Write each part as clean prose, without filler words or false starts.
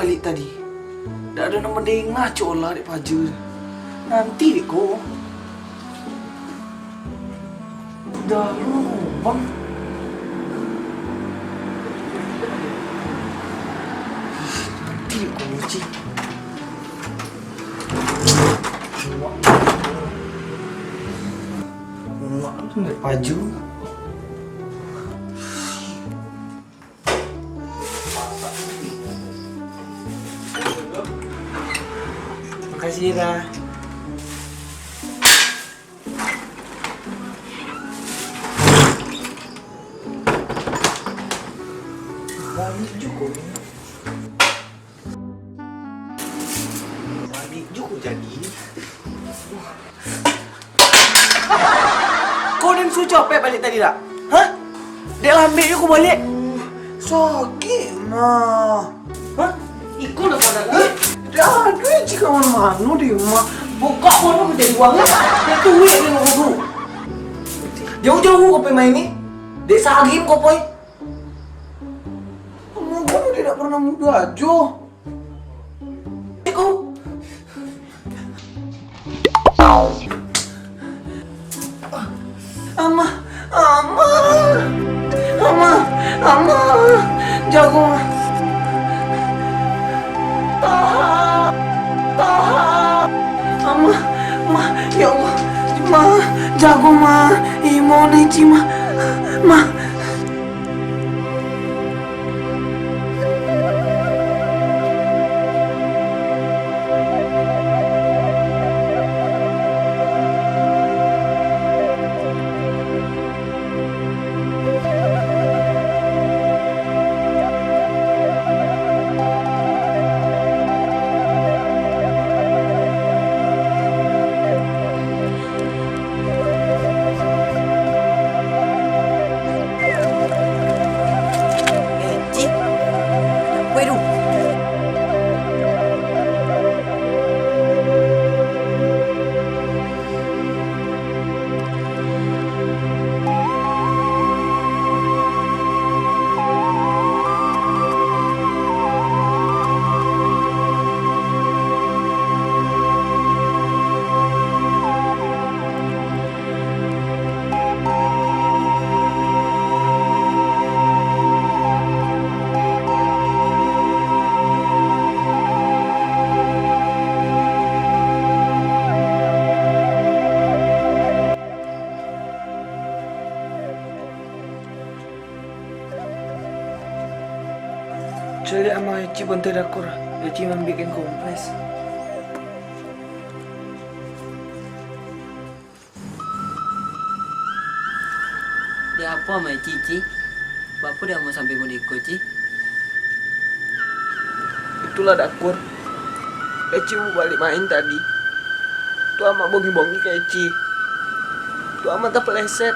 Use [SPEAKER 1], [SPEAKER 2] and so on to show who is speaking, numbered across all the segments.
[SPEAKER 1] balik tadi. Dah ada nama dengar cola dek paja. Nanti dek kau. Dah lu bang. Nanti dek kau cik. Mak tu dek paja. Makasih dah. Balik juga. Balik juga jadi. Kau dan su capek balik tadi tak? Hah? Dia ambil je kau balik. Sakit mah. Hah? Ikut lah pada kan? Dah duit jika mana dia mah. Buka mana kau jadi uang lah. Dia duit dia nak dulu. Jauh-jauh kau pergi main ni. Dia sagim kau pergi. Kau dia tak pernah muda aja. Kau. Ama, jago. Ma, ya Allah, ma, jago ma, imo neci ma. Cari sama Eci bantu dakur. Eci membuat kompres.
[SPEAKER 2] Dia apa sama Cici? Bapak dia mau sampai mau diikut, Ci?
[SPEAKER 1] Itulah dakur. Eci mau balik main tadi. Tu amat bongi-bongi ke Eci. Tu amat tak peleset.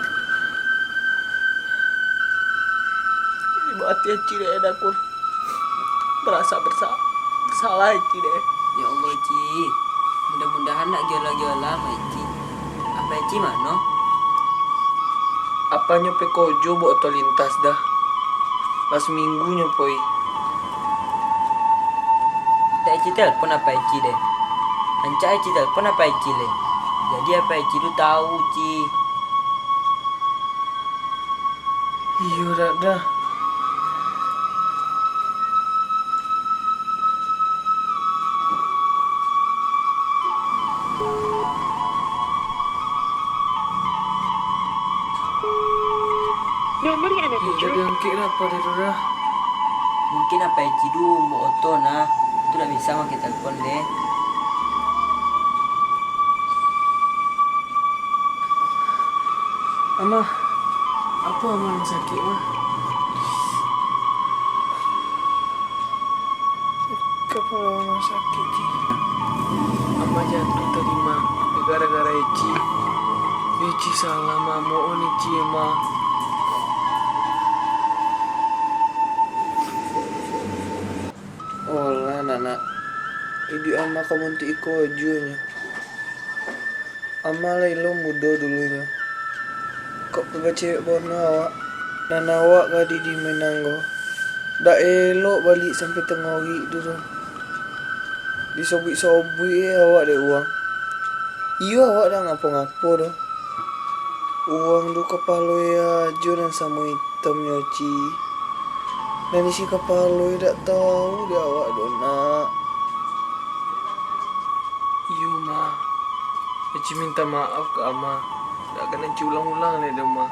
[SPEAKER 1] Ibu hati Eci deh dakur. Merasa bersalah Eci deh.
[SPEAKER 2] Ya Allah, Ci. Mudah-mudahan nak gila-gila sama Ci. Apa Ci mana?
[SPEAKER 1] Apa nyope kojo buat tol lintas dah. Pas minggu nyopoi.
[SPEAKER 2] Tak Ci telepon apa Ci deh. Ancak Ci telepon apa Ci le. Jadi apa Ci tu tahu, Ci.
[SPEAKER 1] Iya dah.
[SPEAKER 3] Nomor yang Anda tuju.
[SPEAKER 1] Jadi angkit dah pada tu dah.
[SPEAKER 2] Mungkin apa Ci tu mau oto nah. Tu dah bisa makin telepon deh.
[SPEAKER 1] Ama, apa ama yang sakit mah? Kepala ama sakit Ci. Ama jatuh tadi mah gara-gara Eci. Eci salah mah mohon Eci mah. Olah nana, ini ama kamu tu iko ajunya. Ama lah ilo muda dulunya. Kok baca cewek bono awak, nana awak gadi di Menanggo. Dah elok balik sampai tengah hari dulu. Disobik-sobik awak deh uang. Iya awak dah ngapo-ngapo dah. Uang tu kepala ya aja dan sama hitamnya Ci. Dan isi kepala tak tahu dia awak dona. Iya ma. Ci minta maaf ke ama. Tak kena Ci ulang-ulang deh ma.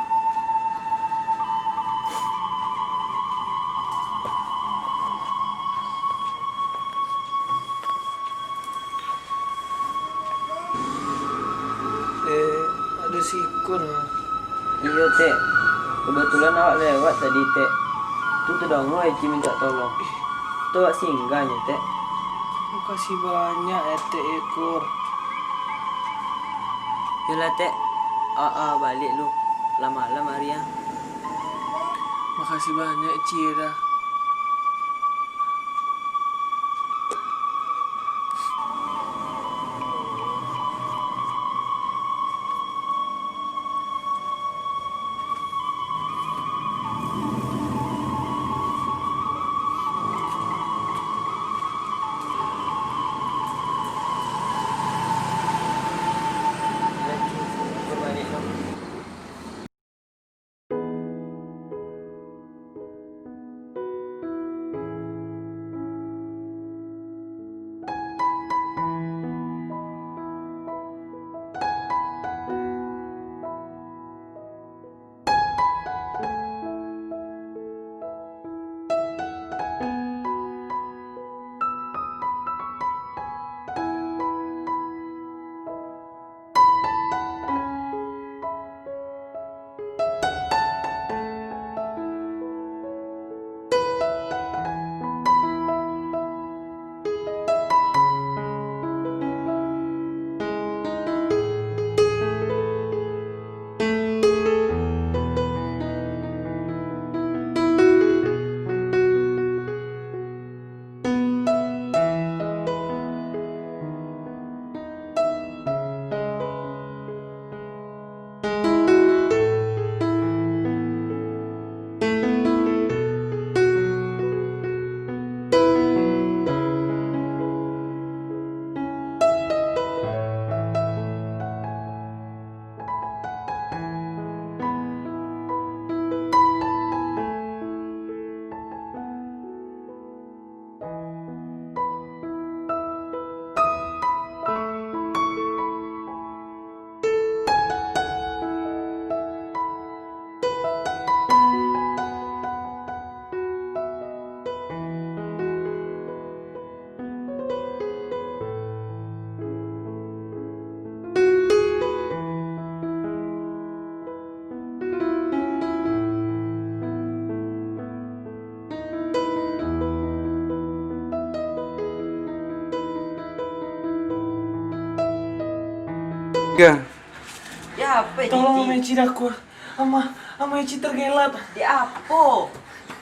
[SPEAKER 1] Ada si Ikun mah.
[SPEAKER 2] Iya teh, kebetulan awak lewat tadi teh. Tuh terdongo Eci minta tolong. Tuh awak singgahnya teh.
[SPEAKER 1] Makasih banyak Teh Ekor.
[SPEAKER 2] Yalah teh, balik lu. Lama-lama Maria.
[SPEAKER 1] Makasih banyak Ci dah.
[SPEAKER 2] Yalah Ci, aku balik lu.
[SPEAKER 1] Gak.
[SPEAKER 2] Ya apa
[SPEAKER 1] Tolong
[SPEAKER 2] Cici?
[SPEAKER 1] Ama Eci dakur. Ama Eci tergelat.
[SPEAKER 2] Di apa?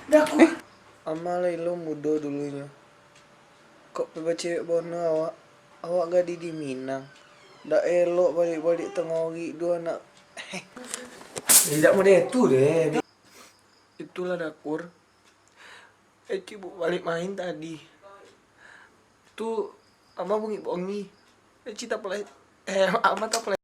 [SPEAKER 1] Dakur. Ama Lailo muda dulunya. Kok bebas cewek bono awak? Awak gak di Minang. Dak elok balik-balik tengori dua anak. Tidak mau deh itu deh. Itulah dakur. Eci balik main tadi. Tuh ama bungi-bungi. Eci tak pelai. Ama tak pelai.